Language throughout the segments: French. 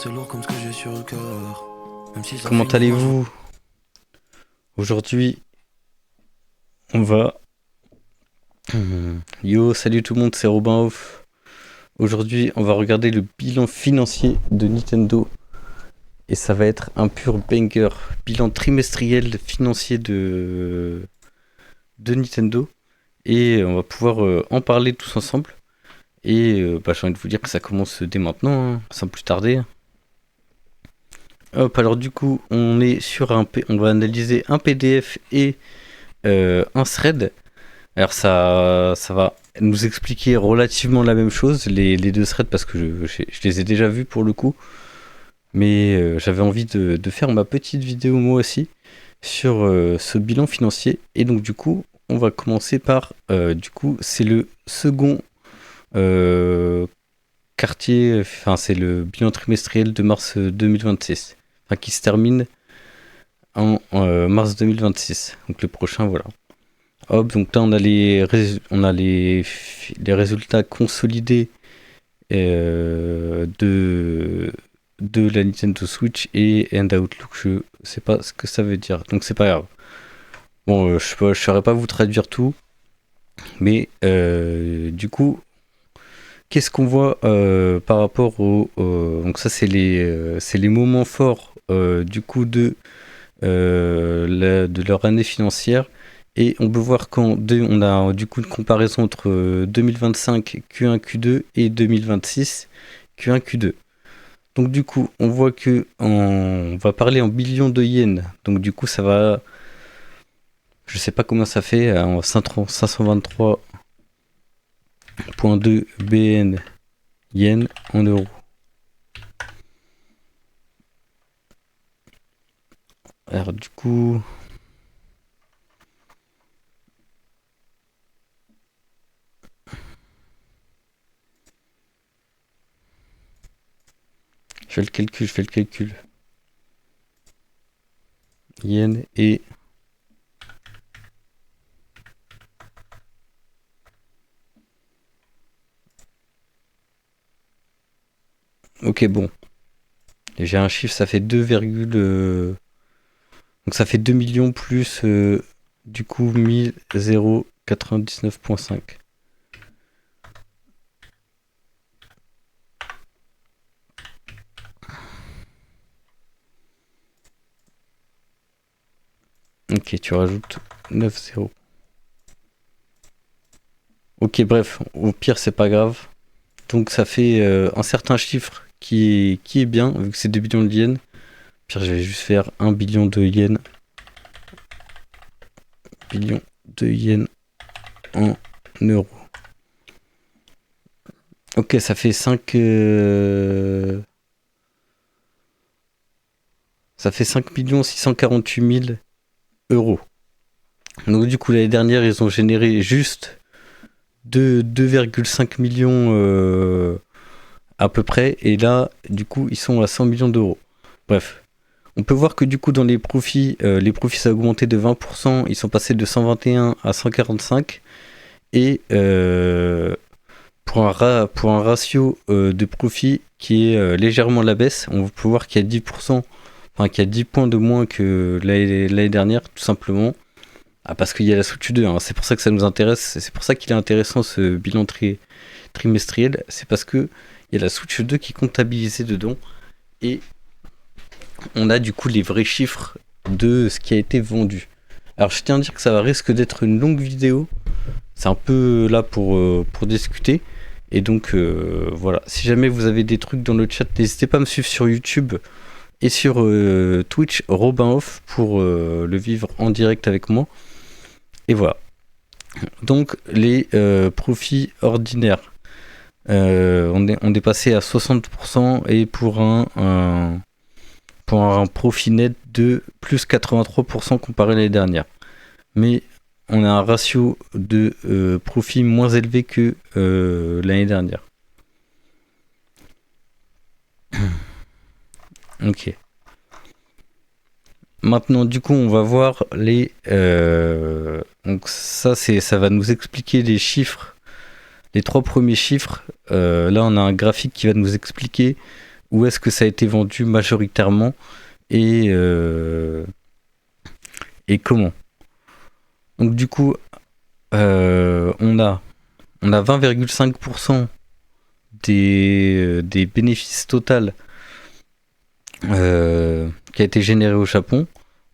c'est lourd comme ce que j'ai sur le cœur. Même si ça Comment finit franchement. allez-vous? Aujourd'hui, on va... Yo, salut tout le monde, c'est Robin Off. Aujourd'hui, on va regarder le bilan financier de Nintendo. Et ça va être un pur banger. Bilan trimestriel financier de Nintendo. Et on va pouvoir en parler tous ensemble. Et j'ai envie de vous dire que ça commence dès maintenant, hein, sans plus tarder. Hop, alors du coup, on est sur on va analyser un PDF et un thread. Alors ça va nous expliquer relativement la même chose, les deux threads, parce que je les ai déjà vus pour le coup. Mais j'avais envie de faire ma petite vidéo moi aussi sur ce bilan financier. Et donc du coup, on va commencer par, du coup, c'est le second euh, quartier, enfin c'est le bilan trimestriel de mars 2026, enfin qui se termine en mars 2026. Donc le prochain, voilà. Hop, donc là on a les résultats consolidés de la Nintendo Switch et End Outlook. Je sais pas ce que ça veut dire, donc c'est pas grave. Bon, je saurais pas vous traduire tout, mais du coup, qu'est-ce qu'on voit par rapport donc ça c'est les moments forts du coup de leur année financière. Et on peut voir on a du coup une comparaison entre 2025 Q1 Q2 et 2026 Q1 Q2. Donc du coup, on voit que on va parler en billions de yens. Donc du coup, ça va, je sais pas combien ça fait, en 523,2 BN yens en euros. Alors du coup, je fais le calcul. Yen et ok, bon. J'ai un chiffre, ça fait 2, donc ça fait 2 millions plus du coup 1099,5. Ok, tu rajoutes 9 zéros. Ok, bref, au pire c'est pas grave. Donc ça fait un certain chiffre qui est bien, vu que c'est 2 billions de yens. Pire, je vais juste faire 1 billion de yens. Billion de yens en euros. Ok, ça fait 5. Ça fait 5 648 000 euros. Donc du coup, l'année dernière, ils ont généré juste 2,5 millions à peu près. Et là, du coup, ils sont à 100 millions d'euros. Bref. On peut voir que du coup, dans les profits ça a augmenté de 20%. Ils sont passés de 121 à 145. Et pour un ratio de profit qui est légèrement à la baisse, on peut voir qu'il y a 10%, enfin qu'il y a 10 points de moins que l'année dernière, tout simplement. Ah, parce qu'il y a la Switch 2, hein. C'est pour ça que ça nous intéresse, c'est pour ça qu'il est intéressant ce bilan trimestriel, c'est parce que il y a la Switch 2 qui est comptabilisée dedans, et on a du coup les vrais chiffres de ce qui a été vendu. Alors je tiens à dire que ça risque d'être une longue vidéo, c'est un peu là pour discuter. Et donc voilà, si jamais vous avez des trucs dans le chat, n'hésitez pas à me suivre sur YouTube et sur Twitch, Robin Off, pour le vivre en direct avec moi. Et voilà. Donc les profits ordinaires. On est passé à 60% et pour un profit net de plus 83% comparé à l'année dernière. Mais on a un ratio de profit moins élevé que l'année dernière. Ok. Maintenant, du coup, on va voir les. Donc ça va nous expliquer les chiffres, les trois premiers chiffres. Là, on a un graphique qui va nous expliquer où est-ce que ça a été vendu majoritairement et comment. Donc du coup, on a 20,5% des bénéfices total qui a été généré au Japon.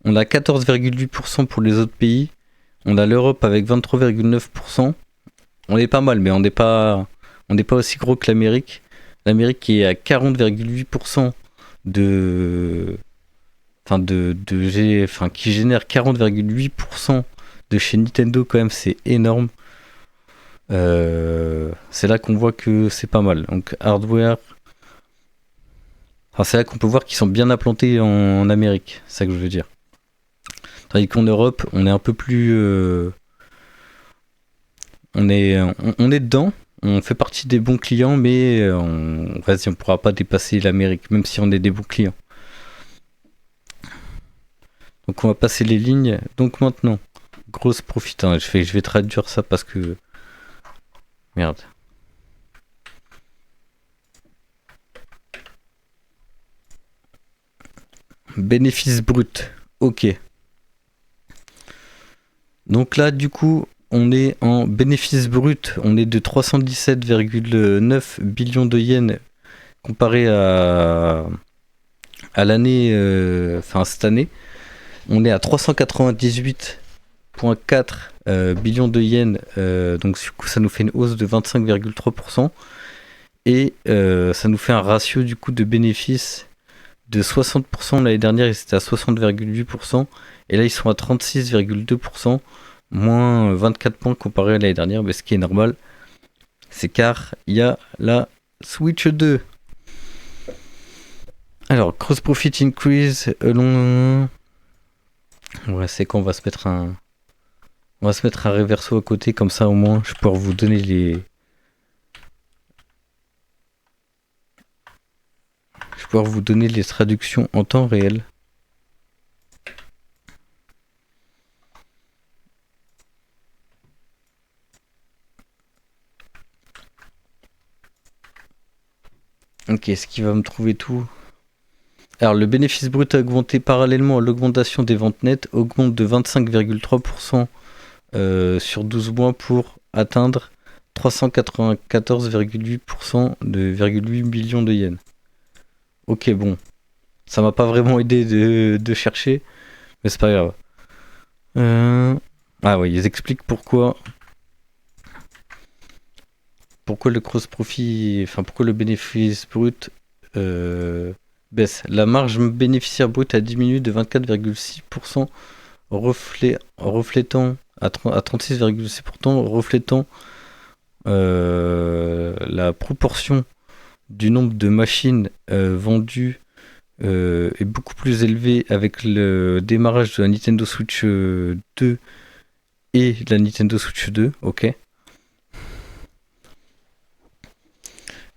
On a 14,8% pour les autres pays. On a l'Europe avec 23,9%. On est pas mal, mais on n'est pas aussi gros que l'Amérique. L'Amérique qui est à 40,8% qui génère 40,8% de chez Nintendo quand même, c'est énorme. C'est là qu'on voit que c'est pas mal. Donc hardware, c'est là qu'on peut voir qu'ils sont bien implantés en Amérique, c'est ça que je veux dire. Tandis qu'en Europe, on est un peu plus, on est dedans. On fait partie des bons clients, mais on pourra pas dépasser l'Amérique, même si on est des bons clients. Donc on va passer les lignes. Donc maintenant, grosse profit. Je vais traduire ça parce que merde. Bénéfice brut. Ok. Donc là, du coup, on est en bénéfice brut. On est de 317,9 billions de yens comparé à l'année, cette année. On est à 398,4 billions de yens. Donc du coup, ça nous fait une hausse de 25,3%. Et ça nous fait un ratio du coup de bénéfice de 60%. L'année dernière, ils étaient à 60,8%. Et là, ils sont à 36,2%. Moins 24 points comparé à l'année dernière. Mais ce qui est normal, c'est car il y a la Switch 2. Alors, gross profit increase along... Ouais, c'est qu'on va se mettre un... On va se mettre un reverso à côté, comme ça au moins je vais pouvoir vous donner les... Je vais pouvoir vous donner les traductions en temps réel. Ok, est-ce qu'il va me trouver tout? Alors, le bénéfice brut a augmenté parallèlement à l'augmentation des ventes nettes, augmente de 25,3% sur 12 mois pour atteindre 394,8% de 8 millions de yens. Ok, bon. Ça m'a pas vraiment aidé de chercher, mais c'est pas grave. Ah oui, ils expliquent pourquoi le gross profit, pourquoi le bénéfice brut baisse. La marge bénéficiaire brute a diminué de 24,6%, reflétant à 36,6%, reflétant la proportion du nombre de machines vendues est beaucoup plus élevée avec le démarrage de la Nintendo Switch 2 et la Nintendo Switch 2, ok.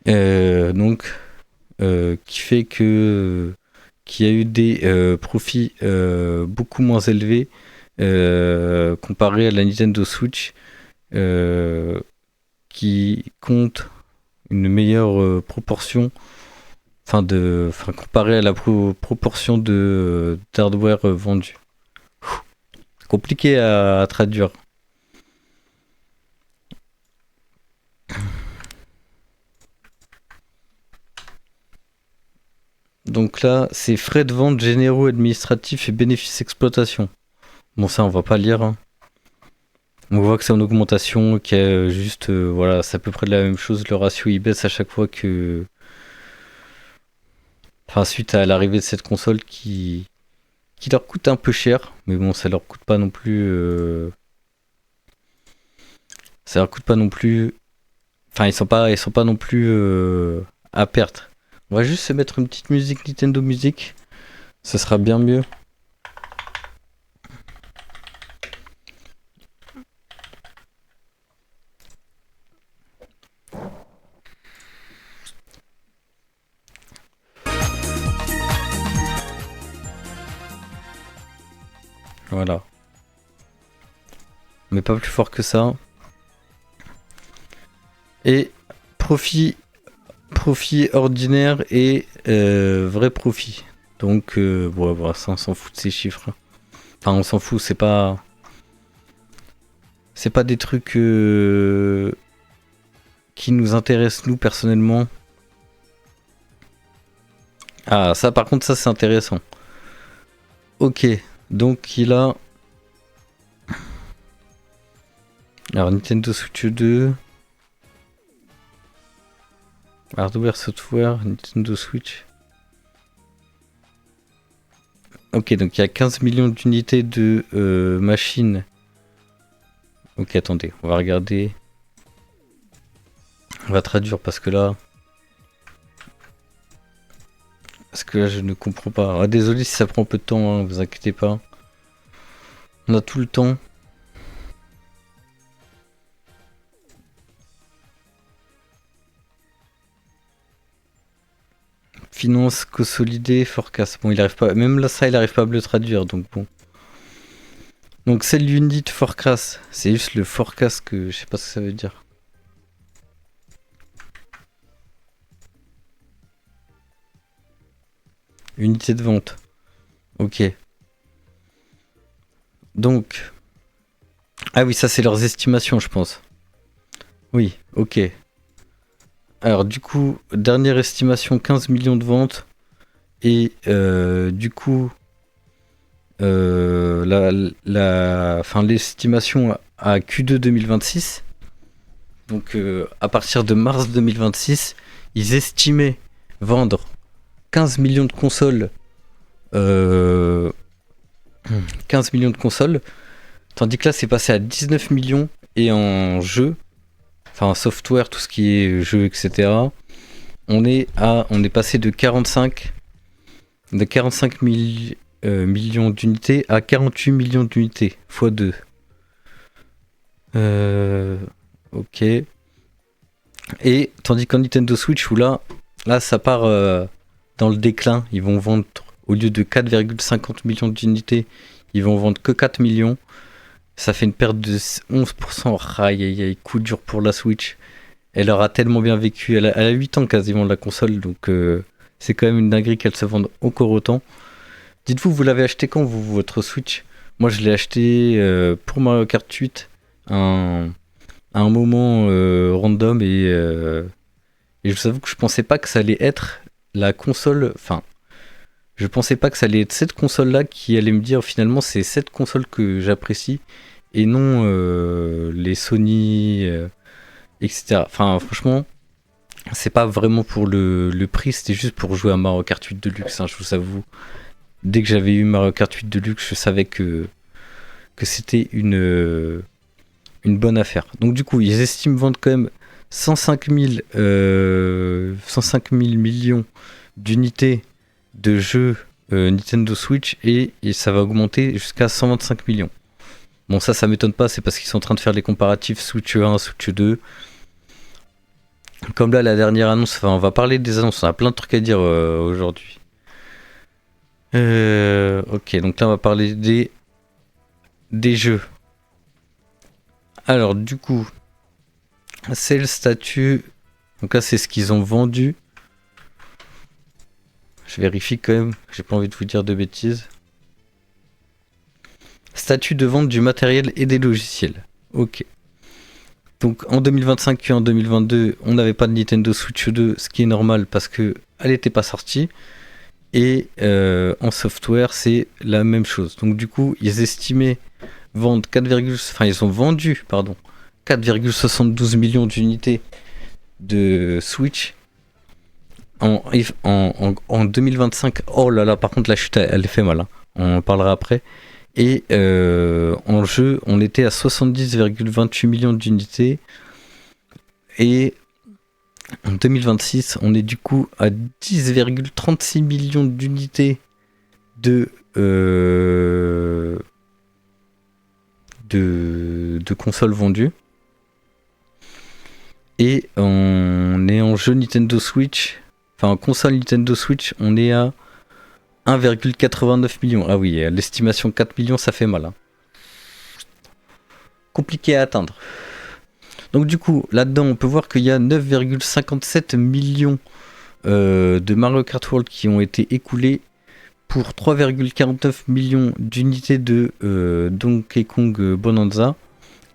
Donc, qui fait que qu'il y a eu des profits beaucoup moins élevés comparé à la Nintendo Switch qui compte une meilleure proportion, comparé à la proportion de d'hardware vendu. Compliqué à traduire. Donc là, c'est frais de vente généraux administratifs et bénéfices exploitation. Bon, ça, on va pas lire. Hein. On voit que c'est en augmentation, qu'il y a juste, voilà, c'est à peu près de la même chose. Le ratio il baisse à chaque fois que, suite à l'arrivée de cette console qui leur coûte un peu cher, mais bon, ça leur coûte pas non plus. Ça leur coûte pas non plus. Ils sont pas non plus à perte. On va juste se mettre une petite musique Nintendo Music. Ça sera bien mieux. Voilà. Mais pas plus fort que ça. Et profit profit ordinaire et vrai profit. Donc, bon, ça, on s'en fout de ces chiffres. Enfin, on s'en fout, c'est pas des trucs qui nous intéressent, nous, personnellement. Ah, ça, par contre, ça, c'est intéressant. Ok, donc il a... Alors, Nintendo Switch 2... Hardware, software, Nintendo Switch... Ok, donc il y a 15 millions d'unités de machines. Ok, attendez, on va regarder. On va traduire parce que là... je ne comprends pas. Ah, désolé si ça prend un peu de temps, hein, vous inquiétez pas. On a tout le temps. Finance consolidée, forecast. Bon, il arrive pas. Même là, ça, il arrive pas à me le traduire, donc bon. Donc c'est l'unit forecast. C'est juste le forecast que je sais pas ce que ça veut dire. Unité de vente. Ok. Donc. Ah oui, ça c'est leurs estimations, je pense. Oui, ok. Alors du coup, dernière estimation, 15 millions de ventes. Et du coup, l'estimation à Q2 2026. Donc à partir de mars 2026, ils estimaient vendre 15 millions de consoles. 15 millions de consoles. Tandis que là, c'est passé à 19 millions. Et en jeu, enfin software, tout ce qui est jeu, etc. On est passé de 45 millions d'unités à 48 millions d'unités, x 2. Ok. Et tandis qu'en Nintendo Switch, où là ça part dans le déclin, ils vont vendre, au lieu de 4,50 millions d'unités, ils vont vendre que 4 millions. Ça fait une perte de 11%. Aïe aïe aïe, coup dur pour la Switch. Elle aura tellement bien vécu. Elle a 8 ans quasiment la console, donc c'est quand même une dinguerie qu'elle se vende encore autant. Dites-vous, vous l'avez acheté quand, votre Switch? Moi, je l'ai acheté pour Mario Kart 8 à un moment random et je vous avoue que je pensais pas que ça allait être la console. Enfin, je pensais pas que ça allait être cette console-là qui allait me dire finalement c'est cette console que j'apprécie et non les Sony, etc. Enfin, franchement, c'est pas vraiment pour le prix, c'était juste pour jouer à Mario Kart 8 Deluxe, hein, je vous avoue. Dès que j'avais eu Mario Kart 8 Deluxe, je savais que c'était une bonne affaire. Donc du coup, ils estiment vendre quand même 105 000 millions d'unités de jeux Nintendo Switch et ça va augmenter jusqu'à 125 millions. Bon, ça m'étonne pas, c'est parce qu'ils sont en train de faire les comparatifs Switch 1, Switch 2. Comme là, la dernière annonce, enfin, on va parler des annonces, on a plein de trucs à dire aujourd'hui. Ok, donc là, on va parler des jeux. Alors, du coup, c'est le statut. Donc là, c'est ce qu'ils ont vendu. Je vérifie quand même, j'ai pas envie de vous dire de bêtises. Statut de vente du matériel et des logiciels. Ok. Donc en 2025 et en 2022, on n'avait pas de Nintendo Switch 2, ce qui est normal parce que elle n'était pas sortie. Et en software, c'est la même chose. Donc du coup, ils estimaient vendre ils ont vendu 4,72 millions d'unités de Switch en 2025. Oh là là, par contre la chute elle fait mal, hein. On en parlera après. Et en jeu, on était à 70,28 millions d'unités. Et en 2026, on est du coup à 10,36 millions d'unités de consoles vendues. Et on est en jeu Nintendo Switch, enfin en console Nintendo Switch, on est à 1,89 millions. Ah oui, l'estimation 4 millions, ça fait mal, hein. Compliqué à atteindre. Donc du coup, là-dedans, on peut voir qu'il y a 9,57 millions de Mario Kart World qui ont été écoulés pour 3,49 millions d'unités de Donkey Kong Bonanza.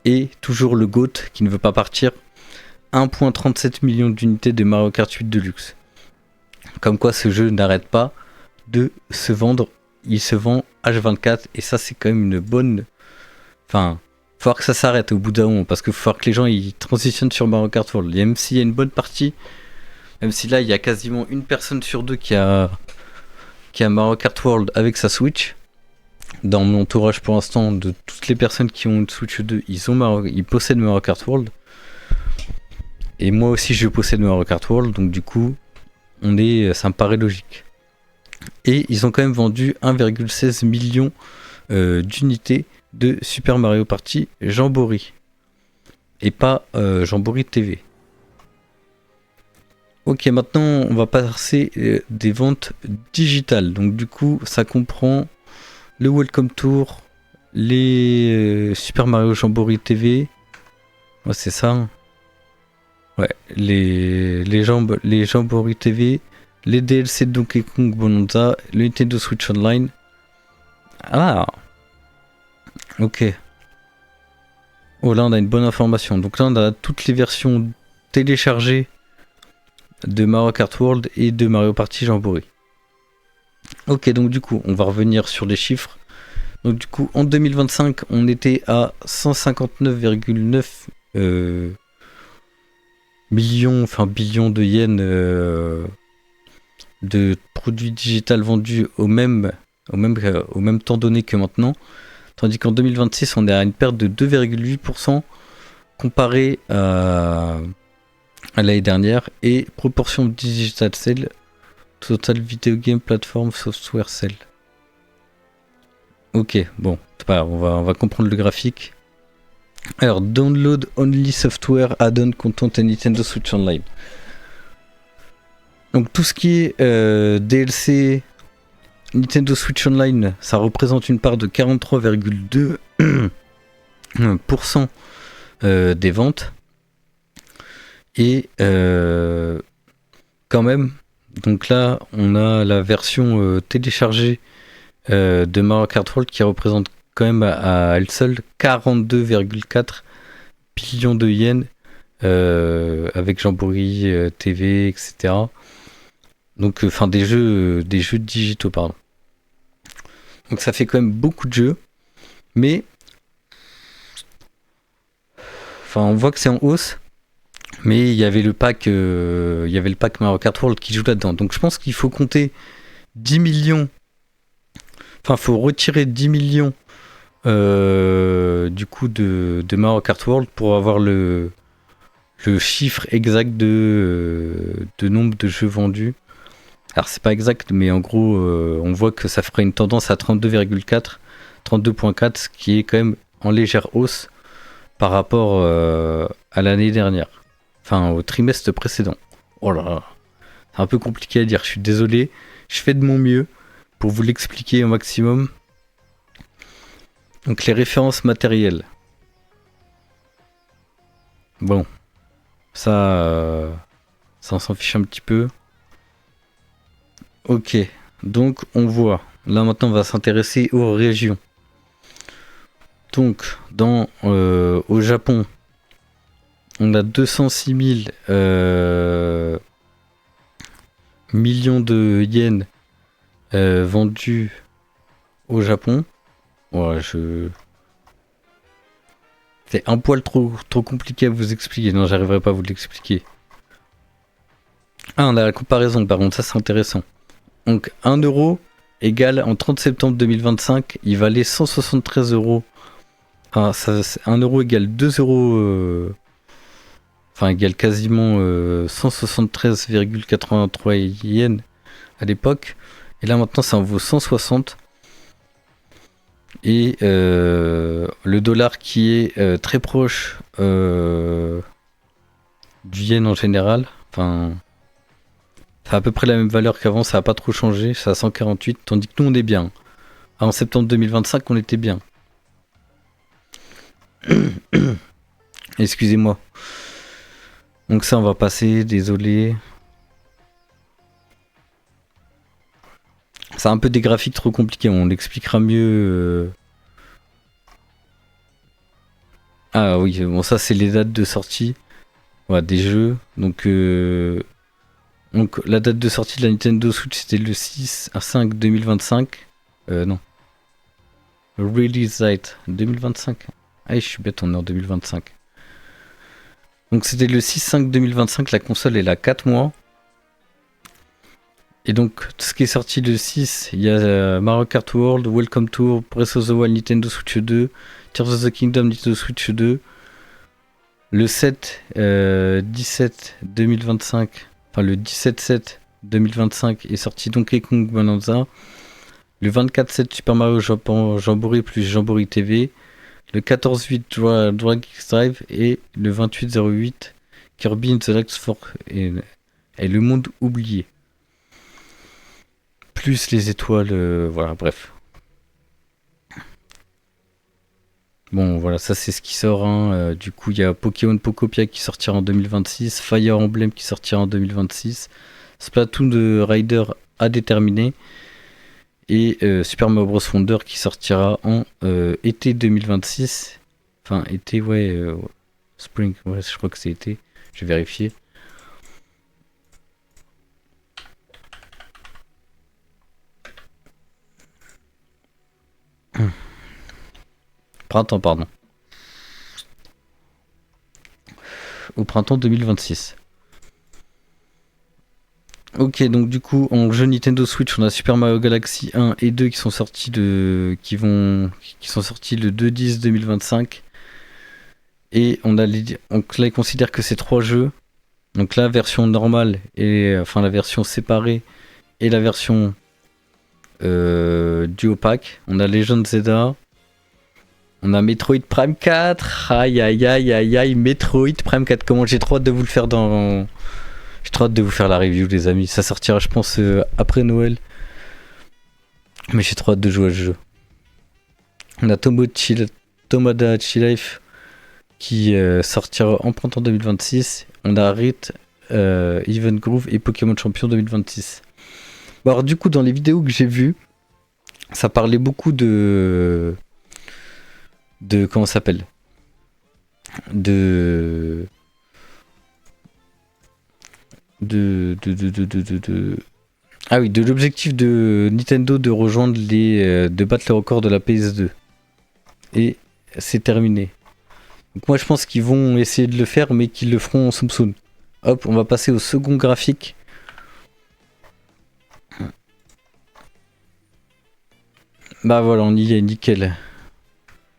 Et toujours le GOAT qui ne veut pas partir, 1,37 millions d'unités de Mario Kart 8 Deluxe. Comme quoi ce jeu n'arrête pas de se vendre, il se vend H24 et ça c'est quand même une bonne... Enfin, il faut voir que ça s'arrête au bout d'un moment parce qu'il faut voir que les gens ils transitionnent sur Mario Kart World. Et même s'il y a une bonne partie, même si là il y a quasiment une personne sur deux qui a Mario Kart World avec sa Switch. Dans mon entourage pour l'instant, de toutes les personnes qui ont une Switch 2, ils possèdent Mario Kart World. Et moi aussi je possède Mario Kart World, donc du coup, ça me paraît logique. Et ils ont quand même vendu 1,16 million d'unités de Super Mario Party Jamboree. Et pas Jamboree TV. Ok, maintenant on va passer des ventes digitales. Donc du coup, ça comprend le Welcome Tour, les Super Mario Jamboree TV. Ouais, c'est ça. Ouais, les Jamboree TV, les DLC de Donkey Kong Bonanza, le Nintendo Switch Online. Ah, ok. Oh, là on a une bonne information. Donc là on a toutes les versions téléchargées de Mario Kart World et de Mario Party Jamboree. Ok, donc du coup on va revenir sur les chiffres. Donc du coup en 2025 on était à 159,9 billions de yens de produits digitales vendus au même temps donné que maintenant. Tandis qu'en 2026 on est à une perte de 2,8% comparé à l'année dernière. Et proportion digital sale, total video game platform software sale. Ok, bon, c'est pas grave, on va comprendre le graphique. Alors, download only software add-on content et Nintendo Switch Online. Donc tout ce qui est DLC Nintendo Switch Online, ça représente une part de 43,2% des ventes. Et quand même, donc là, on a la version téléchargée de Mario Kart World qui représente quand même à elle seule 42,4 billions de yens avec Jamboree TV, etc. Donc, enfin, des jeux digitaux, pardon. Donc, ça fait quand même beaucoup de jeux, mais enfin, on voit que c'est en hausse. Mais il y avait le pack Mario Kart World qui joue là-dedans. Donc, je pense qu'il faut compter 10 millions. Enfin, il faut retirer 10 millions du coup de Mario Kart World pour avoir le chiffre exact de nombre de jeux vendus. Alors c'est pas exact, mais en gros on voit que ça ferait une tendance à 32.4, ce qui est quand même en légère hausse par rapport à l'année dernière, enfin au trimestre précédent. Oh là là, c'est un peu compliqué à dire, je suis désolé, je fais de mon mieux pour vous l'expliquer au maximum. Donc les références matérielles. Bon, ça on s'en fiche un petit peu. Ok, donc on voit. Là maintenant on va s'intéresser aux régions. Donc au Japon, on a 206 000 millions de yens vendus au Japon. Ouais, c'est un poil trop compliqué à vous expliquer. Non, j'arriverai pas à vous l'expliquer. Ah, on a la comparaison, par contre, ça c'est intéressant. Donc 1 euro égale en 30 septembre 2025, il valait 173 euros. Ah, 1 euro égale 2 euros. Enfin, égale quasiment 173,83 yens à l'époque. Et là maintenant, ça en vaut 160. Et le dollar qui est très proche du yen en général. Enfin, ça a à peu près la même valeur qu'avant, ça n'a pas trop changé, c'est à 148, tandis que nous on est bien. En septembre 2025, on était bien. Excusez-moi. Donc ça, on va passer, désolé. C'est un peu des graphiques trop compliqués, on l'expliquera mieux. Ah oui, bon ça c'est les dates de sortie des jeux. Donc la date de sortie de la Nintendo Switch c'était le 6/5/2025. Non. Release date 2025. Ah je suis bête, on est en 2025. Donc c'était le 6/5/2025, la console elle a 4 mois. Et donc, tout ce qui est sorti le 6, il y a Mario Kart World, Welcome Tour, Breath of the Wild, Nintendo Switch 2, Tears of the Kingdom, Nintendo Switch 2. Le 7, 17-2025, enfin le 17-7-2025 est sorti Donkey Kong Bonanza. Le 24-7, Super Mario Jamboree plus Jamboree TV. Le 14-8, Drag X Drive. Et le 28-08, Kirby in the Next Fork et le monde oublié. Plus les étoiles, voilà, bref. Bon, voilà, ça c'est ce qui sort. Hein. Du coup, il y a Pokémon Pokopia qui sortira en 2026, Fire Emblem qui sortira en 2026, Splatoon de Rider à déterminer, et Super Mario Bros. Wonder qui sortira en été 2026. Enfin, été, Spring, ouais, je crois que c'est été. Je vais vérifier. Printemps, pardon. Au printemps 2026. Ok, donc du coup, en jeu Nintendo Switch, on a Super Mario Galaxy 1 et 2 qui sont sortis qui sont sortis le 2/10/2025. Et donc là, ils considèrent que c'est 3 jeux. Donc la version normale et enfin la version séparée et la version duo pack. On a Legend Zelda. On a Metroid Prime 4. Aïe aïe aïe aïe aïe. Metroid Prime 4. Comment j'ai trop hâte de vous le faire J'ai trop hâte de vous faire la review, les amis. Ça sortira, je pense, après Noël. Mais j'ai trop hâte de jouer à ce jeu. On a Tomodachi Life qui sortira en printemps 2026. On a Rite, Even Groove et Pokémon Champion 2026. Bon, alors du coup, dans les vidéos que j'ai vues, ça parlait beaucoup de comment ça s'appelle, ah oui, de l'objectif de Nintendo de rejoindre de battre le record de la PS2. Et c'est terminé. Donc moi je pense qu'ils vont essayer de le faire, mais qu'ils le feront en soum. Hop, on va passer au second graphique. Bah voilà, on y est, nickel.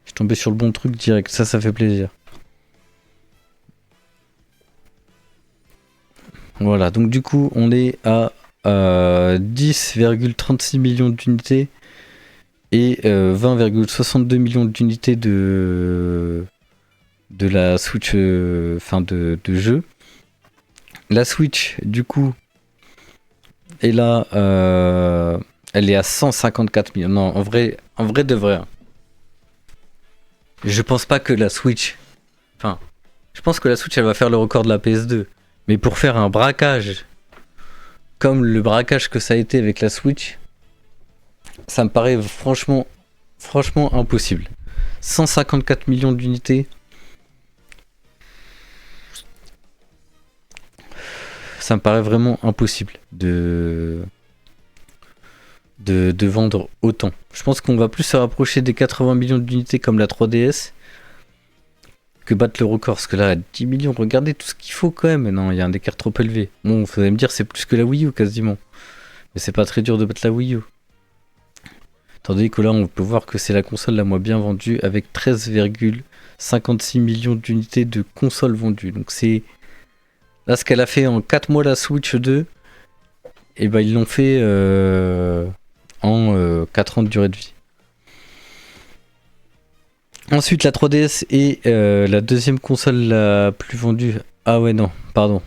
Je suis tombé sur le bon truc direct, ça fait plaisir. Voilà, donc du coup on est à 10,36 millions d'unités et 20,62 millions d'unités de la Switch, de jeu. La Switch, du coup, est là, elle est à 154 millions. Non, en vrai de vrai. Je pense pas que la Switch. Enfin, je pense que la Switch, elle va faire le record de la PS2. Mais pour faire un braquage, comme le braquage que ça a été avec la Switch, ça me paraît franchement impossible. 154 millions d'unités. Ça me paraît vraiment impossible de vendre autant. Je pense qu'on va plus se rapprocher des 80 millions d'unités comme la 3DS que battre le record. Parce que là, 10 millions, regardez tout ce qu'il faut quand même. Non, il y a un écart trop élevé. Bon, vous allez me dire, c'est plus que la Wii U quasiment. Mais c'est pas très dur de battre la Wii U. Tandis que là, on peut voir que c'est la console la moins bien vendue avec 13,56 millions d'unités de consoles vendues. Donc c'est... Là, ce qu'elle a fait en 4 mois la Switch 2, et ben ils l'ont fait en 4 ans de durée de vie. Ensuite, la 3DS est la deuxième console la plus vendue. Ah ouais, non, pardon.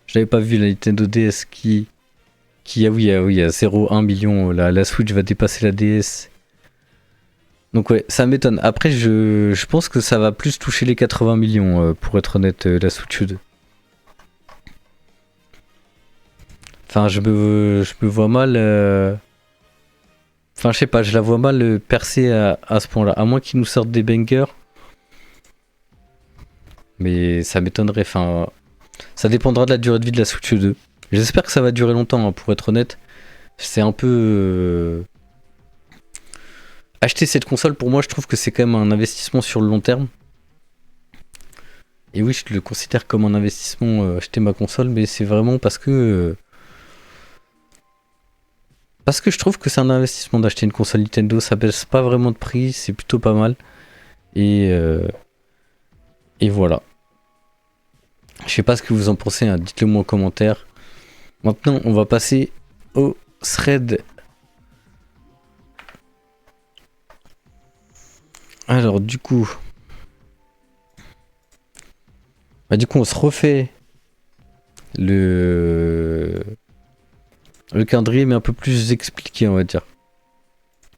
Je n'avais pas vu la Nintendo DS qui a 0,1 million. La Switch va dépasser la DS Donc ouais, ça m'étonne. Après, je pense que ça va plus toucher les 80 millions, pour être honnête, la Switch 2. Enfin, je me vois mal... Enfin, je sais pas, je la vois mal percer à ce point-là. À moins qu'ils nous sortent des bangers. Mais ça m'étonnerait. Enfin, ça dépendra de la durée de vie de la Switch 2. J'espère que ça va durer longtemps, hein, pour être honnête. C'est un peu... Acheter cette console, pour moi, je trouve que c'est quand même un investissement sur le long terme. Et oui, je le considère comme un investissement, acheter ma console, mais c'est vraiment parce que... Parce que je trouve que c'est un investissement d'acheter une console Nintendo, ça baisse pas vraiment de prix, c'est plutôt pas mal. Et voilà. Je sais pas ce que vous en pensez, hein, dites-le moi en commentaire. Maintenant, on va passer au thread. Alors, du coup, on se refait le calendrier, mais un peu plus expliqué, on va dire.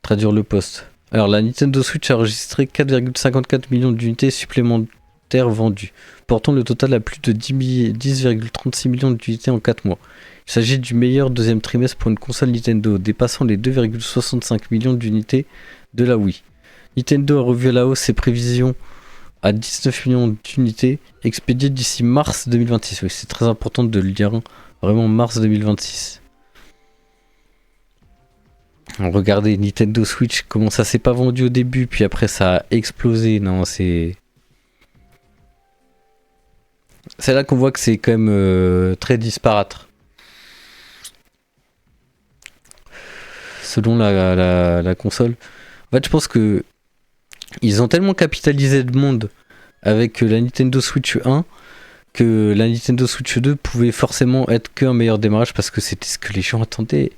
Traduire le post. Alors, la Nintendo Switch a enregistré 4,54 millions d'unités supplémentaires vendues, portant le total à plus de 10,36 millions d'unités en 4 mois. Il s'agit du meilleur deuxième trimestre pour une console Nintendo, dépassant les 2,65 millions d'unités de la Wii. Nintendo a revu à la hausse ses prévisions à 19 millions d'unités expédiées d'ici mars 2026. Oui, c'est très important de le dire, hein. Vraiment mars 2026. Regardez Nintendo Switch, comment ça s'est pas vendu au début, puis après ça a explosé. Non, c'est là qu'on voit que c'est quand même très disparate. Selon la console. En fait, je pense que ils ont tellement capitalisé de monde avec la Nintendo Switch 1 que la Nintendo Switch 2 pouvait forcément être qu'un meilleur démarrage parce que c'était ce que les gens attendaient.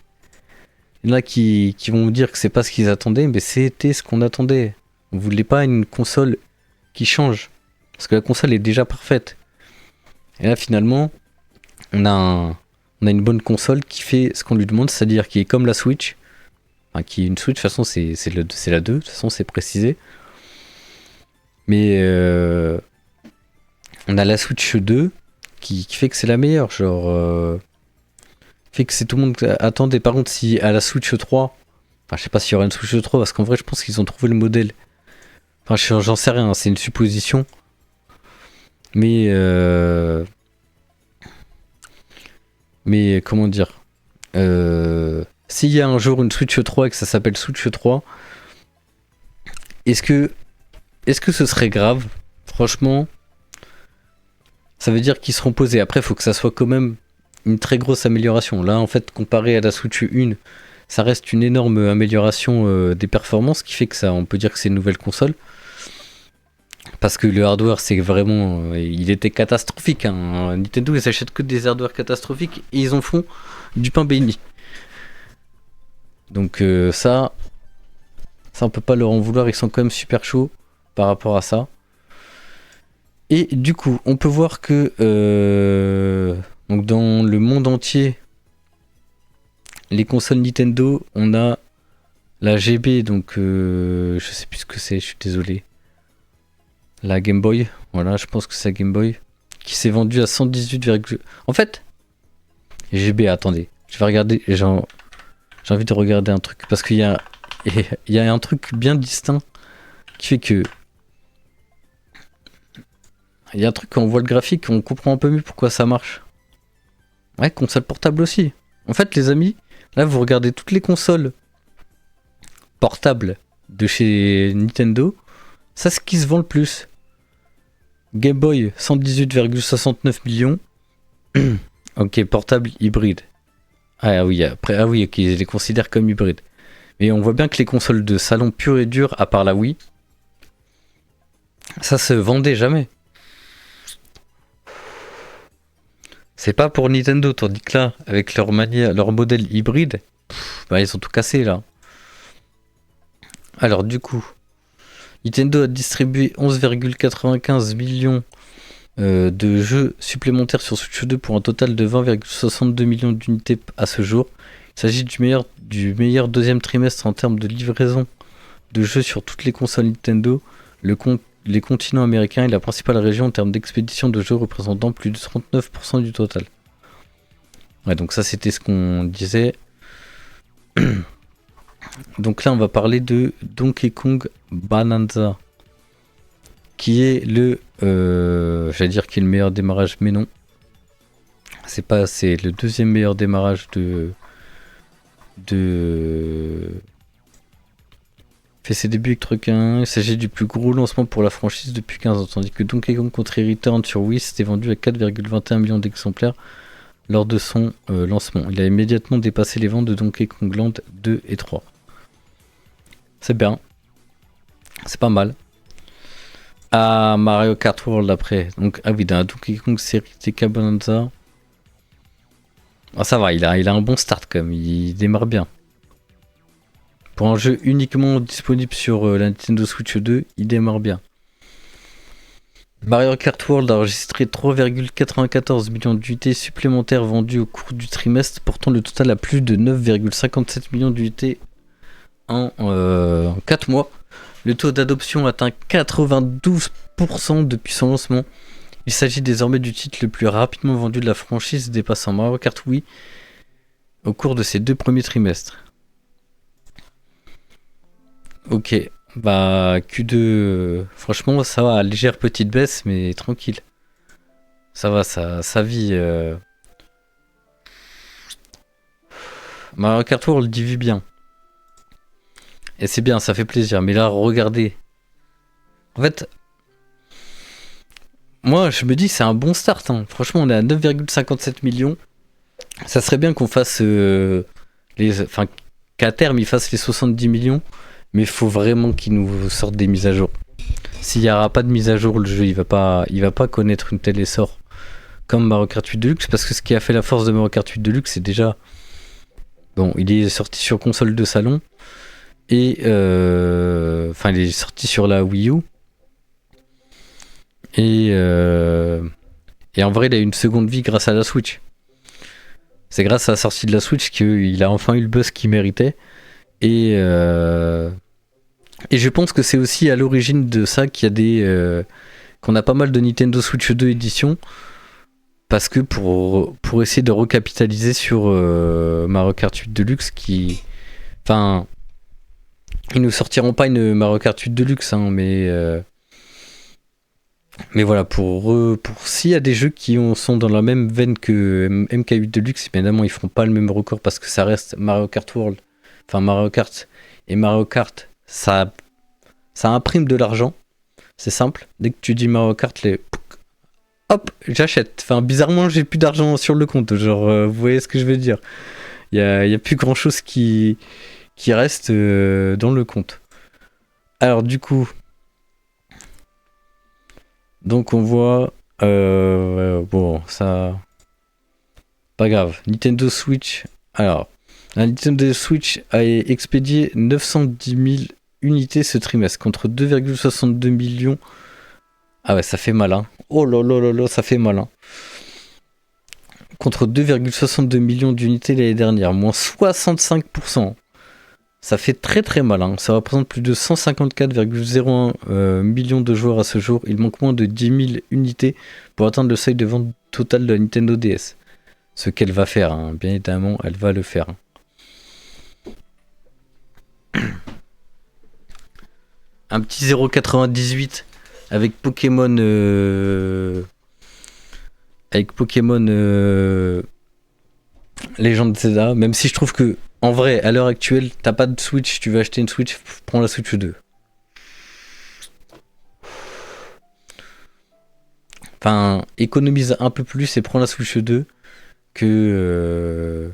Il y en a qui vont me dire que c'est pas ce qu'ils attendaient, mais c'était ce qu'on attendait. On voulait pas une console qui change. Parce que la console est déjà parfaite. Et là, finalement, on a une bonne console qui fait ce qu'on lui demande, c'est-à-dire qui est comme la Switch. Enfin, qui est une Switch, de toute façon, c'est la 2, de toute façon, c'est précisé. Mais on a la Switch 2 qui fait que c'est la meilleure. Genre... fait que c'est tout le monde attendait. Par contre, si à la Switch 3, enfin, je sais pas s'il y aura une Switch 3 parce qu'en vrai, je pense qu'ils ont trouvé le modèle. Enfin, j'en sais rien, hein, c'est une supposition. Mais comment dire, s'il y a un jour une Switch 3 et que ça s'appelle Switch 3, est-ce que ce serait grave? Franchement, ça veut dire qu'ils seront posés. Après, il faut que ça soit quand même une très grosse amélioration. Là, en fait, comparé à la Switch 1, ça reste une énorme amélioration des performances, qui fait que ça, on peut dire que c'est une nouvelle console. Parce que le hardware, c'est vraiment... il était catastrophique, hein. Nintendo, ils s'achètent que des hardware catastrophiques et ils en font du pain béni. Donc ça, on peut pas leur en vouloir. Ils sont quand même super chauds par rapport à ça. Et du coup, on peut voir que donc dans le monde entier, les consoles Nintendo, on a la GB, donc je sais plus ce que c'est, je suis désolé. La Game Boy, voilà, je pense que c'est la Game Boy, qui s'est vendue à 118, en fait, GB, attendez, je vais regarder, j'ai envie de regarder un truc, parce qu'il y a un truc bien distinct qui fait que il y a un truc, quand on voit le graphique, on comprend un peu mieux pourquoi ça marche. Ouais, console portable aussi. En fait, les amis, là, vous regardez toutes les consoles portables de chez Nintendo, ça, c'est ce qui se vend le plus. Game Boy, 118,69 millions. Ok, portable hybride. Ah oui, après, ah oui, ok, je les considère comme hybrides. Mais on voit bien que les consoles de salon pur et dur, à part la Wii, ça se vendait jamais. C'est pas pour Nintendo, tandis que là, avec leur modèle hybride, bah ils ont tout cassé là. Alors du coup, Nintendo a distribué 11,95 millions de jeux supplémentaires sur Switch 2 pour un total de 20,62 millions d'unités à ce jour. Il s'agit du meilleur deuxième trimestre en termes de livraison de jeux sur toutes les consoles Nintendo, les continents américains est la principale région en termes d'expédition de jeux représentant plus de 39% du total. Ouais, donc ça c'était ce qu'on disait. Donc là on va parler de Donkey Kong Bonanza, qui est j'allais dire qui est le meilleur démarrage, mais non. C'est le deuxième meilleur démarrage fait ses débuts avec Requin. Il s'agit du plus gros lancement pour la franchise depuis 15 ans, tandis que Donkey Kong Country Return sur Wii s'était vendu à 4,21 millions d'exemplaires lors de son lancement. Il a immédiatement dépassé les ventes de Donkey Kong Land 2 et 3. C'est bien. C'est pas mal. Mario Kart World après. Donc, oui, dans la Donkey Kong série TK Bonanza. Ça va, il a un bon start quand même. Il démarre bien. Pour un jeu uniquement disponible sur la Nintendo Switch 2, il démarre bien. Mario Kart World a enregistré 3,94 millions d'unités supplémentaires vendues au cours du trimestre, portant le total à plus de 9,57 millions d'unités en 4 mois. Le taux d'adoption atteint 92% depuis son lancement. Il s'agit désormais du titre le plus rapidement vendu de la franchise, dépassant Mario Kart Wii au cours de ses 2 premiers trimestres. Ok, bah Q2, franchement ça va, légère petite baisse mais tranquille. Ça va, ça vit. Mario Kart World dit bien. Et c'est bien, ça fait plaisir. Mais là, regardez. En fait, moi je me dis c'est un bon start. Hein. Franchement, on est à 9,57 millions. Ça serait bien qu'on fasse qu'à terme ils fassent les 70 millions. Mais il faut vraiment qu'ils nous sortent des mises à jour. S'il n'y aura pas de mise à jour, le jeu il va pas connaître une telle essor comme Mario Kart 8 Deluxe, parce que ce qui a fait la force de Mario Kart 8 Deluxe, c'est déjà bon, il est sorti sur console de salon et il est sorti sur la Wii U et en vrai il a eu une seconde vie grâce à la Switch. C'est grâce à la sortie de la Switch qu'il a enfin eu le buzz qu'il méritait. Et je pense que c'est aussi à l'origine de ça qu'il y a qu'on a pas mal de Nintendo Switch 2 éditions, parce que pour essayer de recapitaliser sur Mario Kart 8 Deluxe ils nous sortiront pas une Mario Kart 8 Deluxe, hein, mais voilà, pour s'il y a des jeux qui sont dans la même veine que MK8 Deluxe, évidemment ils feront pas le même record parce que ça reste Mario Kart World. Enfin, Mario Kart et Mario Kart, ça imprime de l'argent. C'est simple. Dès que tu dis Mario Kart, hop, j'achète. Enfin, bizarrement, j'ai plus d'argent sur le compte. Genre, vous voyez ce que je veux dire. Il y a plus grand chose qui reste dans le compte. Alors, du coup, donc on voit. Bon, ça. Pas grave. Nintendo Switch. Alors. La Nintendo Switch a expédié 910 000 unités ce trimestre contre 2,62 millions. Ah ouais, ça fait mal, hein. Oh là là là là, ça fait mal, hein. Contre 2,62 millions d'unités l'année dernière, moins 65%. Ça fait très très mal, hein. Ça représente plus de 154,01 millions de joueurs à ce jour. Il manque moins de 10 000 unités pour atteindre le seuil de vente total de la Nintendo DS. Ce qu'elle va faire, hein. Bien évidemment, elle va le faire. Un petit 0,98 avec Pokémon Legend Zelda, même si je trouve que en vrai à l'heure actuelle t'as pas de Switch, tu veux acheter une Switch, prends la Switch 2. Enfin, économise un peu plus et prends la Switch 2 que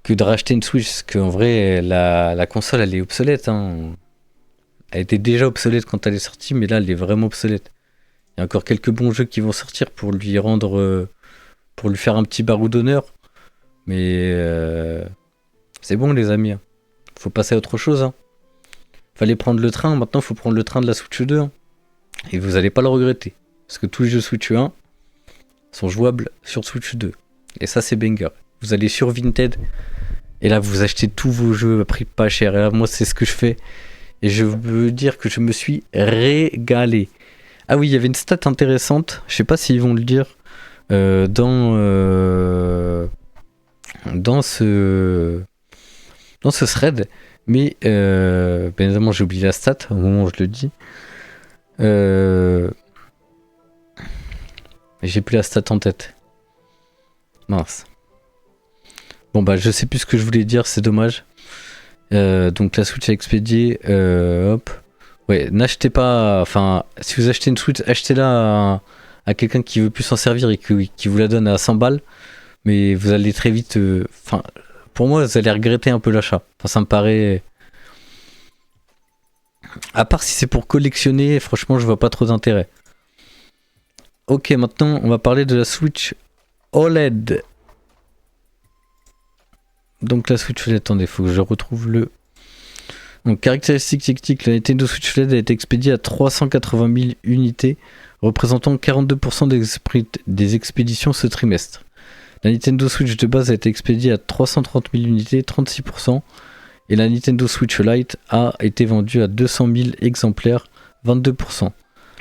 de racheter une Switch, parce qu'en vrai la console elle est obsolète, hein. Elle était déjà obsolète quand elle est sortie, mais là elle est vraiment obsolète. Il y a encore quelques bons jeux qui vont sortir pour lui faire un petit barreau d'honneur, mais c'est bon les amis, hein. Faut passer à autre chose, hein. Fallait prendre le train, maintenant faut prendre le train de la Switch 2, hein. Et vous allez pas le regretter, parce que tous les jeux Switch 1 sont jouables sur Switch 2, et ça c'est banger. Vous allez sur Vinted Et là, vous achetez tous vos jeux à prix pas cher. Et là, moi, c'est ce que je fais. Et je veux dire que je me suis régalé. Ah oui, il y avait une stat intéressante. Je sais pas s'ils vont le dire dans ce thread. Mais bien évidemment, j'ai oublié la stat au moment où je le dis. J'ai plus la stat en tête. Mince. Bon bah je sais plus ce que je voulais dire, c'est dommage. Donc la Switch à expédier, hop. Ouais, n'achetez pas. Enfin, si vous achetez une Switch, achetez-la à quelqu'un qui veut plus s'en servir et qui vous la donne à 100 balles. Mais vous allez très vite. Enfin, pour moi, vous allez regretter un peu l'achat. Enfin, ça me paraît. À part si c'est pour collectionner, franchement, je vois pas trop d'intérêt. Ok, maintenant, on va parler de la Switch OLED. Donc la Switch OLED, attendez, faut que je retrouve le... Donc caractéristiques techniques, la Nintendo Switch OLED a été expédiée à 380 000 unités, représentant 42% des expéditions ce trimestre. La Nintendo Switch de base a été expédiée à 330 000 unités, 36%, et la Nintendo Switch Lite a été vendue à 200 000 exemplaires, 22%.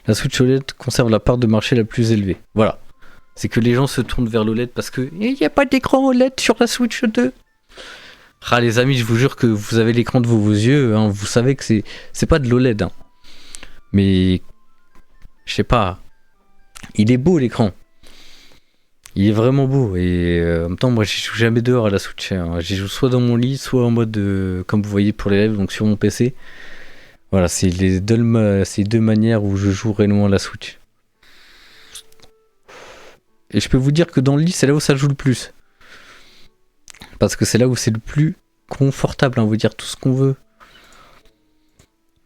La Switch OLED conserve la part de marché la plus élevée. Voilà. C'est que les gens se tournent vers l'OLED parce que il n'y a pas d'écran OLED sur la Switch 2. Ah les amis, je vous jure que vous avez l'écran devant vos yeux, hein, vous savez que c'est pas de l'OLED. Hein. Mais je sais pas. Il est beau l'écran. Il est vraiment beau et en même temps moi j'y joue jamais dehors à la Switch. Hein. J'y joue soit dans mon lit, soit en mode comme vous voyez pour les lives, donc sur mon PC. Voilà, c'est les deux manières où je joue réellement à la Switch. Et je peux vous dire que dans le lit, c'est là où ça joue le plus. Parce que c'est là où c'est le plus confortable, on veut dire tout ce qu'on veut.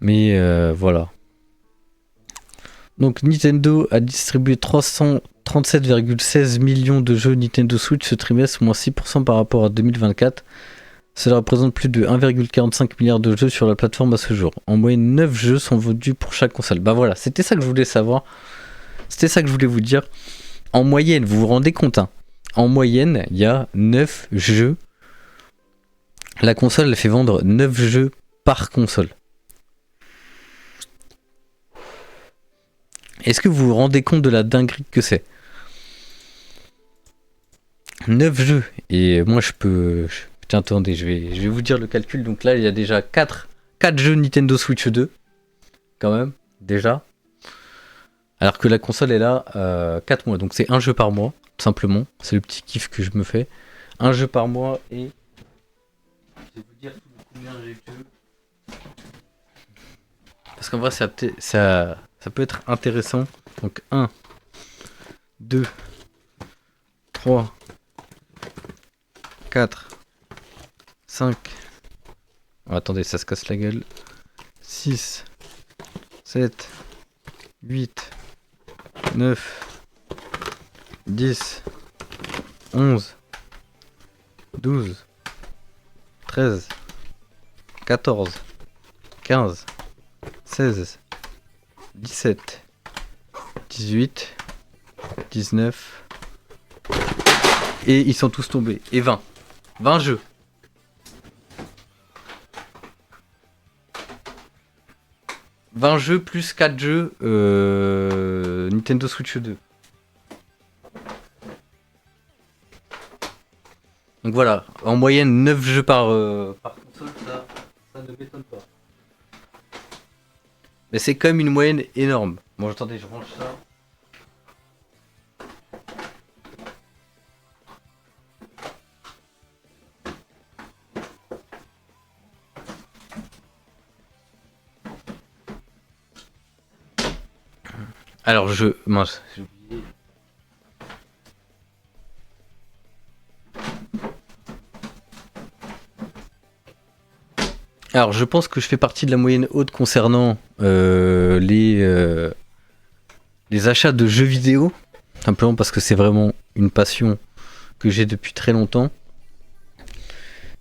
Mais voilà. Donc Nintendo a distribué 337,16 millions de jeux Nintendo Switch ce trimestre, moins 6% par rapport à 2024. Cela représente plus de 1,45 milliard de jeux sur la plateforme à ce jour. En moyenne, 9 jeux sont vendus pour chaque console. Bah voilà, c'était ça que je voulais savoir. C'était ça que je voulais vous dire. En moyenne, vous vous rendez compte, hein, en moyenne, il y a 9 jeux. La console, elle fait vendre 9 jeux par console. Est-ce que vous vous rendez compte de la dinguerie que c'est ? 9 jeux. Et moi, je peux... Tiens, attendez, je vais vous dire le calcul. Donc là, il y a déjà 4 jeux Nintendo Switch 2. Quand même, déjà. Alors que la console est là 4 mois. Donc c'est un jeu par mois, tout simplement. C'est le petit kiff que je me fais. Un jeu par mois et... Je vais vous dire combien j'ai de jeux. Parce qu'en vrai, ça peut être intéressant. Donc 1, 2, 3, 4, 5. Oh, attendez, ça se casse la gueule. 6, 7, 8, 9, 10, 11, 12, 13, 14, 15, 16, 17, 18, 19. Et ils sont tous tombés. Et 20. 20 jeux. « 20 jeux plus 4 jeux Nintendo Switch 2. Donc voilà, en moyenne 9 jeux par console, ça ne m'étonne pas. Mais c'est quand même une moyenne énorme. Bon, attendez, je range ça. Alors mince, j'ai oublié. Alors je pense que je fais partie de la moyenne haute concernant les achats de jeux vidéo. Simplement parce que c'est vraiment une passion que j'ai depuis très longtemps.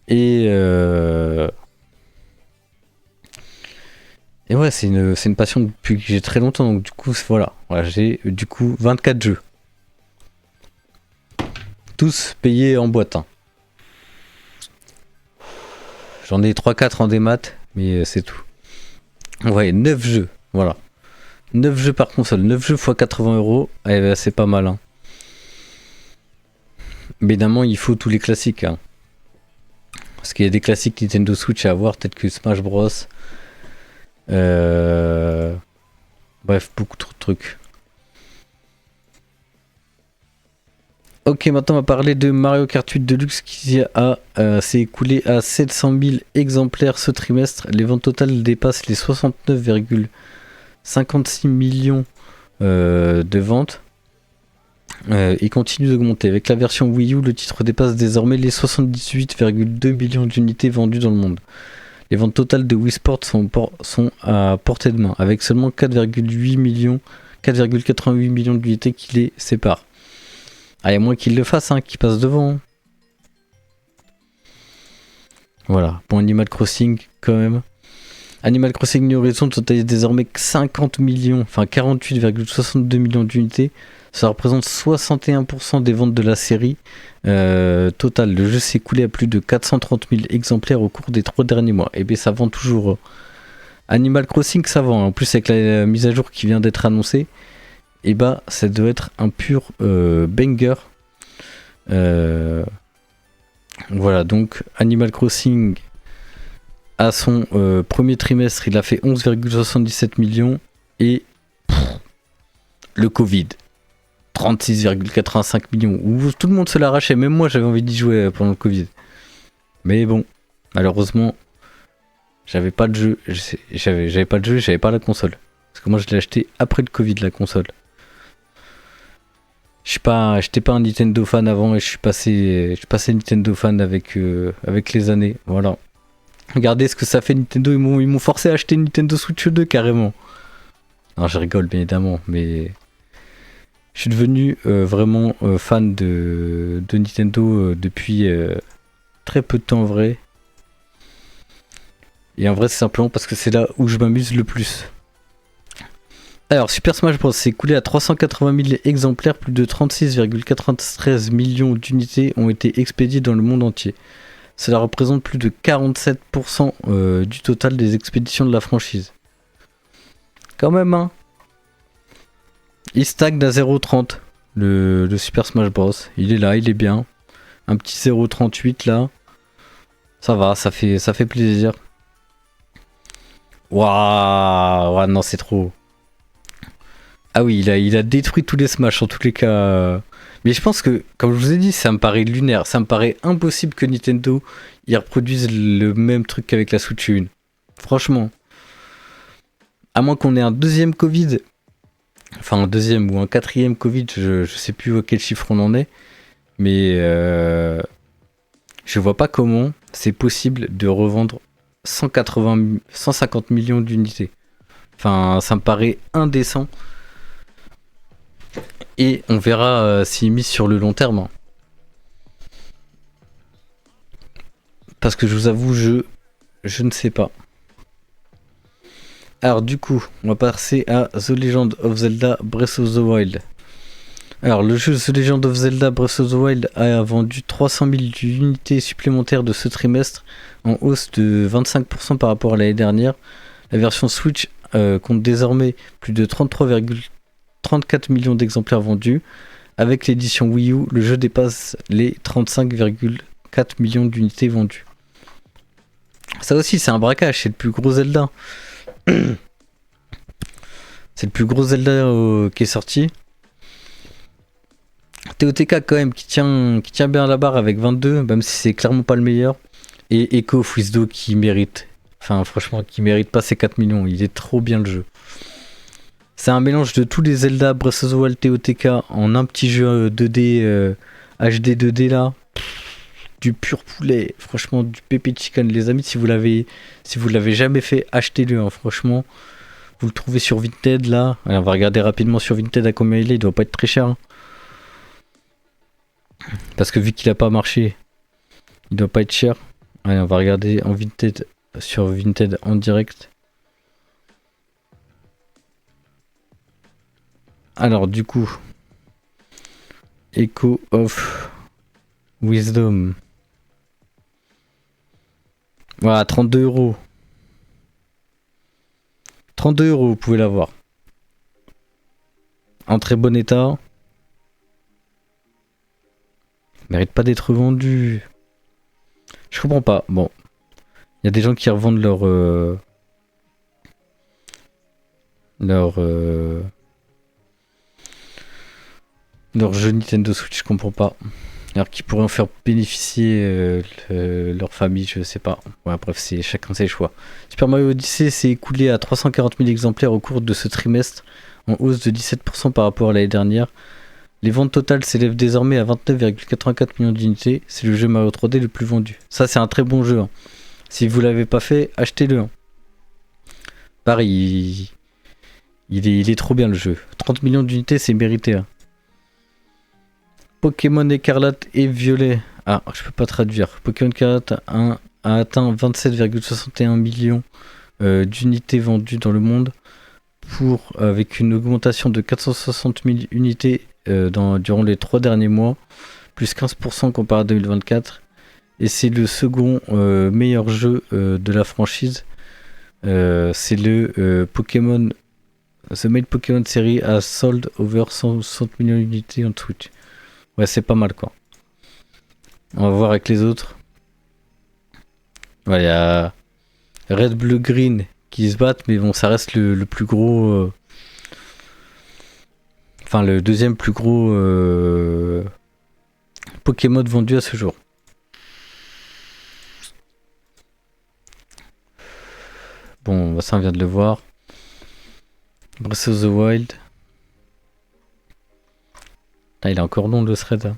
Et ouais, c'est une passion depuis que j'ai très longtemps. Donc du coup, voilà j'ai du coup 24 jeux. Tous payés en boîte. Hein. J'en ai 3-4 en démat, mais c'est tout. Ouais, 9 jeux, voilà. 9 jeux par console, 9 jeux x 80€, eh ben, c'est pas mal. Hein. Évidemment, il faut tous les classiques. Hein. Parce qu'il y a des classiques Nintendo Switch à avoir, peut-être que Smash Bros. Bref, beaucoup trop de trucs. Ok, maintenant on va parler de Mario Kart 8 Deluxe qui s'est écoulé à 700 000 exemplaires ce trimestre. Les ventes totales dépassent les 69,56 millions de ventes. Et continue d'augmenter. Avec la version Wii U, le titre dépasse désormais les 78,2 millions d'unités vendues dans le monde. Les ventes totales de Wii Sports sont à portée de main, avec seulement 4,88 millions d'unités qui les séparent. Ah, il y a moins qu'ils le fassent, hein, qu'ils passent devant. Voilà, pour Animal Crossing, quand même. Animal Crossing New Horizons totalise désormais 50 millions, enfin 48,62 millions d'unités. Ça représente 61% des ventes de la série totale. Le jeu s'est écoulé à plus de 430 000 exemplaires au cours des 3 derniers mois. Et bien ça vend toujours. Animal Crossing, ça vend. En plus, avec la mise à jour qui vient d'être annoncée, et bah ça doit être un pur banger. Voilà, donc Animal Crossing à son premier trimestre, il a fait 11,77 millions et le Covid 36,85 millions où tout le monde se l'arrachait, même moi j'avais envie d'y jouer pendant le Covid, mais bon, malheureusement j'avais pas de jeu, j'avais pas de jeu, j'avais pas la console parce que moi je l'ai acheté après le Covid, la console. J'étais pas un Nintendo fan avant et je suis passé Nintendo fan avec les années. Voilà. Regardez ce que ça fait Nintendo, ils m'ont forcé à acheter Nintendo Switch 2 carrément. Non, je rigole bien évidemment, mais je suis devenu vraiment fan de Nintendo depuis très peu de temps en vrai. Et en vrai, c'est simplement parce que c'est là où je m'amuse le plus. Alors, Super Smash Bros. S'est écoulé à 380 000 exemplaires, plus de 36,93 millions d'unités ont été expédiées dans le monde entier. Cela représente plus de 47% du total des expéditions de la franchise. Quand même, hein. Il stagne à 0,30 le Super Smash Bros. Il est là, il est bien. Un petit 0,38 là. Ça va, ça fait plaisir. Waouh, non, c'est trop. Ah oui, il a détruit tous les Smash en tous les cas. Mais je pense que, comme je vous ai dit, ça me paraît lunaire. Ça me paraît impossible que Nintendo y reproduise le même truc qu'avec la Switch 1. Franchement. À moins qu'on ait un deuxième Covid. Enfin, un deuxième ou un quatrième Covid. Je sais plus à quel chiffre on en est. Mais je vois pas comment c'est possible de revendre 150 millions d'unités. Enfin, ça me paraît indécent. Et on verra s'il mise sur le long terme. Parce que je vous avoue, je ne sais pas. Alors du coup, on va passer à The Legend of Zelda Breath of the Wild. Alors le jeu The Legend of Zelda Breath of the Wild a vendu 300 000 unités supplémentaires de ce trimestre, en hausse de 25% par rapport à l'année dernière. La version Switch compte désormais plus de 33,34 millions d'exemplaires vendus. Avec l'édition Wii U, le jeu dépasse les 35,4 millions d'unités vendues. Ça aussi, c'est un braquage, c'est le plus gros Zelda. C'est le plus gros Zelda qui est sorti. TOTK quand même qui tient bien la barre avec 22, même si c'est clairement pas le meilleur. Et Echo Fwisdo qui mérite. Enfin franchement qui mérite pas ses 4 millions. Il est trop bien le jeu. C'est un mélange de tous les Zelda Breath of the Wild TOTK en un petit jeu 2D HD 2D là. Du pur poulet. Franchement du pépé chicken les amis, si vous l'avez jamais fait, achetez-le hein, franchement. Vous le trouvez sur Vinted là. Allez, on va regarder rapidement sur Vinted à combien il doit pas être très cher. Hein. Parce que vu qu'il a pas marché, il doit pas être cher. Allez, on va regarder en Vinted, sur Vinted en direct. Alors du coup, Echo of Wisdom. Voilà, 32 euros. 32 euros, vous pouvez l'avoir. En très bon état. Mérite pas d'être vendu. Je comprends pas. Bon. Il y a des gens qui revendent leur jeu Nintendo Switch, je comprends pas. Alors qu'ils pourraient en faire bénéficier leur famille, je sais pas. Ouais, bref, c'est chacun ses choix. Super Mario Odyssey s'est écoulé à 340 000 exemplaires au cours de ce trimestre, en hausse de 17% par rapport à l'année dernière. Les ventes totales s'élèvent désormais à 29,84 millions d'unités. C'est le jeu Mario 3D le plus vendu. Ça, c'est un très bon jeu. Hein. Si vous l'avez pas fait, achetez-le. Hein. Pareil, il est trop bien le jeu. 30 millions d'unités, c'est mérité. Hein. Pokémon Écarlate et Violet. Ah, je peux pas traduire. Pokémon Écarlate a atteint 27,61 millions d'unités vendues dans le monde, avec une augmentation de 460 000 unités durant les 3 derniers mois, plus 15% comparé à 2024. Et c'est le second meilleur jeu de la franchise. C'est le Pokémon. The Main Pokémon Series a sold over 160 millions d'unités en Switch. Ouais, c'est pas mal quoi. On va voir avec les autres. Ouais, il y a Red, Bleu, Green qui se battent, mais bon, ça reste le plus gros. Enfin, le deuxième plus gros Pokémon vendu à ce jour. Bon, ça on vient de le voir. Breath of the Wild. Ah, il est encore long le thread. Hein.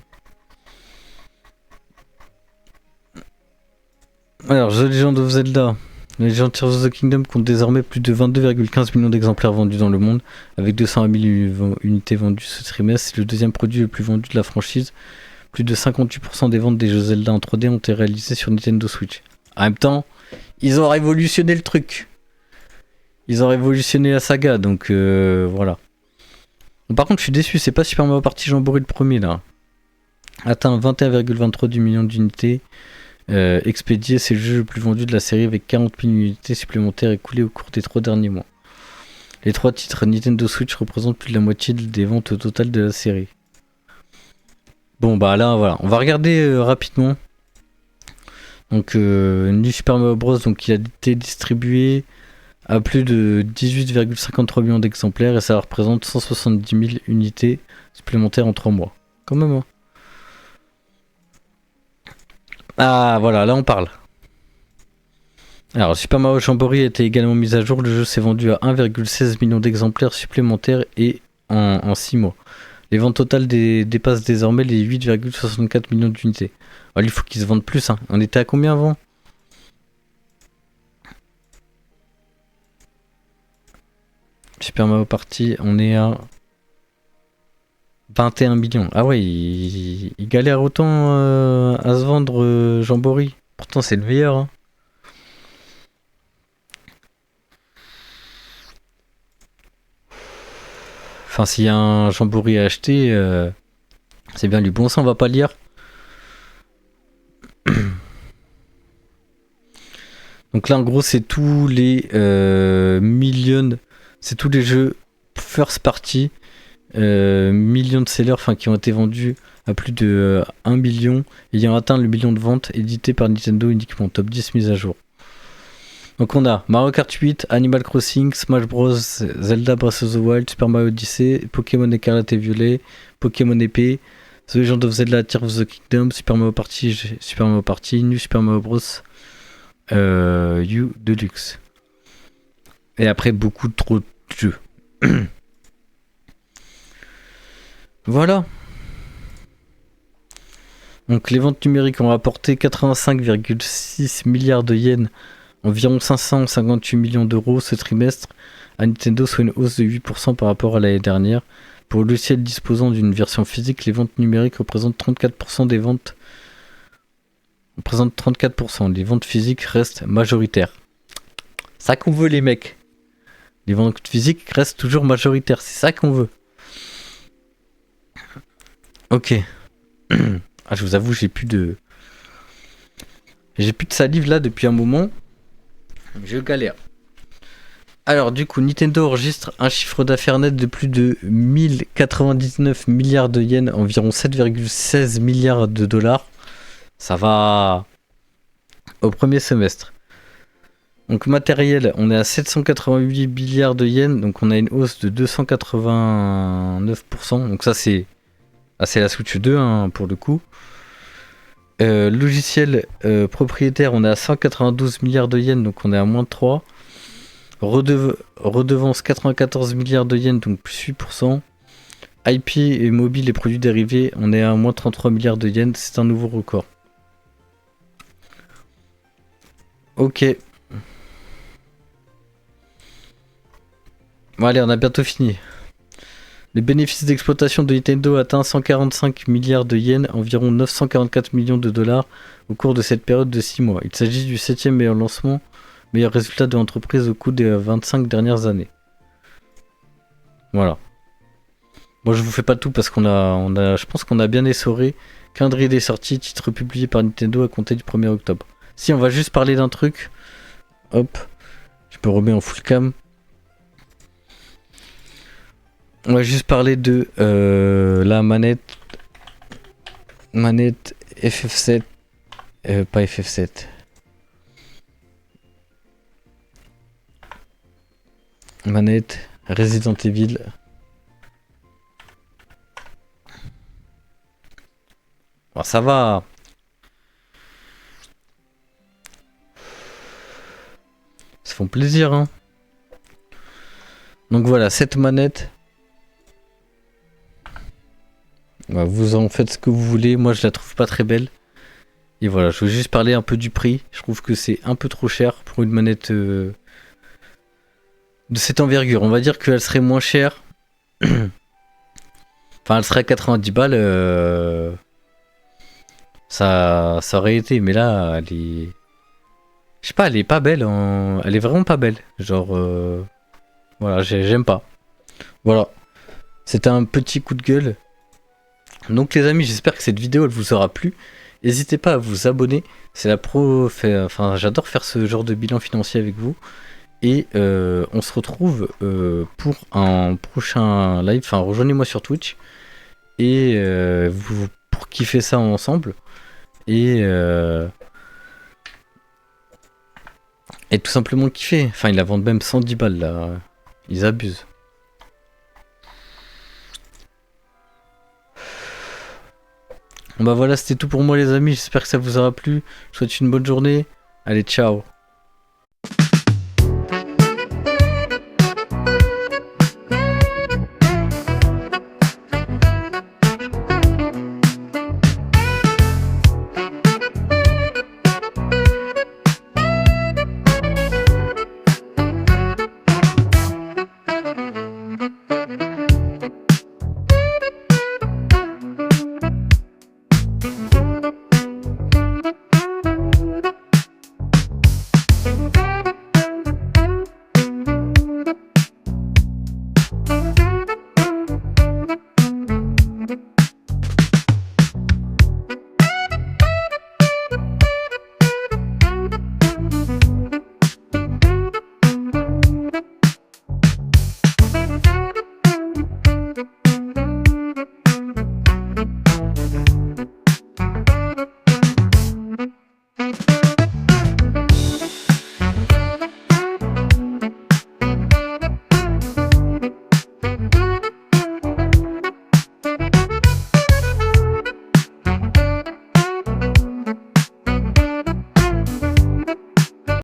Alors, The Legend of Zelda. The Legend of Tears of the Kingdom compte désormais plus de 22,15 millions d'exemplaires vendus dans le monde, avec 200 000 unités vendues ce trimestre. C'est le deuxième produit le plus vendu de la franchise. Plus de 58% des ventes des jeux Zelda en 3D ont été réalisées sur Nintendo Switch. En même temps, ils ont révolutionné le truc. Ils ont révolutionné la saga, donc voilà. Par contre, je suis déçu, c'est pas Super Mario Party Jamboree le premier là. Atteint 21,23 millions d'unités expédiées, c'est le jeu le plus vendu de la série avec 40 000 unités supplémentaires écoulées au cours des 3 derniers mois. Les 3 titres Nintendo Switch représentent plus de la moitié des ventes totales de la série. Bon bah là voilà, on va regarder rapidement. Donc New Super Mario Bros. Donc il a été distribué à plus de 18,53 millions d'exemplaires et ça représente 170 000 unités supplémentaires en 3 mois. Quand même, hein. Ah, voilà, là on parle. Alors, Super Mario Jamboree a été également mis à jour. Le jeu s'est vendu à 1,16 million d'exemplaires supplémentaires et en 6 mois. Les ventes totales dépassent désormais les 8,64 millions d'unités. Alors, il faut qu'ils se vendent plus. Hein. On était à combien avant ? Super Mario Party, on est à 21 millions. Ah ouais, il galère autant à se vendre Jamboree. Pourtant, c'est le meilleur. Hein. Enfin, s'il y a un Jamboree à acheter, c'est bien lui. Bon, ça, on va pas lire. Donc là, en gros, c'est tous les millions. C'est tous les jeux first party, millions de sellers qui ont été vendus à plus de 1 million, ayant atteint le million de ventes, édités par Nintendo uniquement. Top 10 mise à jour. Donc on a Mario Kart 8, Animal Crossing, Smash Bros, Zelda Breath of the Wild, Super Mario Odyssey, Pokémon Écarlate et Violet, Pokémon Épée, The Legend of Zelda Tears of the Kingdom, Super Mario Party, New Super Mario Bros, U Deluxe. Et après beaucoup trop de jeux. Voilà. Donc les ventes numériques ont rapporté 85,6 milliards de yens, environ 558 millions d'euros ce trimestre à Nintendo, soit une hausse de 8% par rapport à l'année dernière. Pour le logiciel disposant d'une version physique, les ventes numériques représentent 34% des ventes. Représentent 34%. Les ventes physiques restent majoritaires. Ça qu'on veut les mecs. Les ventes physiques restent toujours majoritaires. C'est ça qu'on veut. Ok. Ah, je vous avoue, j'ai plus de J'ai plus de salive là depuis un moment. Je galère. Alors du coup, Nintendo enregistre un chiffre d'affaires net de plus de 1099 milliards de yens, environ 7,16 milliards de dollars. Ça va au premier semestre. Donc matériel, on est à 788 milliards de yens, donc on a une hausse de 289%. Donc ça c'est la Switch 2 hein, pour le coup. Logiciel propriétaire, on est à 192 milliards de yens, donc on est à moins de 3. Redevance 94 milliards de yens, donc plus 8%. IP et mobile et produits dérivés, on est à moins 33 milliards de yens, c'est un nouveau record. Ok. Bon allez, on a bientôt fini. Le bénéfice d'exploitation de Nintendo atteint 145 milliards de yens, environ 944 millions de dollars au cours de cette période de 6 mois. Il s'agit du 7e meilleur résultat de l'entreprise au cours des 25 dernières années. Voilà. Bon, je vous fais pas tout parce je pense qu'on a bien essoré. Calendrier des sorties, titre publié par Nintendo à compter du 1er octobre. Si, on va juste parler d'un truc. Hop. Je peux remettre en full cam. On va juste parler de la manette FF7. Pas FF7. Manette Resident Evil. Bon, ça va. Ça fait plaisir, hein. Donc voilà, cette manette. Bah, vous en faites ce que vous voulez. Moi, je la trouve pas très belle. Et voilà, je veux juste parler un peu du prix. Je trouve que c'est un peu trop cher pour une manette de cette envergure. On va dire qu'elle serait moins chère. Enfin, elle serait à 90 balles. Ça aurait été. Mais là, elle est... Je sais pas, elle est pas belle. Elle est vraiment pas belle. Genre... Voilà, j'aime pas. Voilà. C'était un petit coup de gueule. Donc les amis, j'espère que cette vidéo elle vous aura plu. N'hésitez pas à vous abonner. C'est la pro. Enfin, j'adore faire ce genre de bilan financier avec vous. Et on se retrouve pour un prochain live. Enfin, rejoignez-moi sur Twitch. Et pour kiffer ça ensemble. Et tout simplement kiffer. Enfin, ils la vendent même 110 balles là. Ils abusent. Bon bah voilà, c'était tout pour moi les amis. J'espère que ça vous aura plu. Je vous souhaite une bonne journée. Allez, ciao.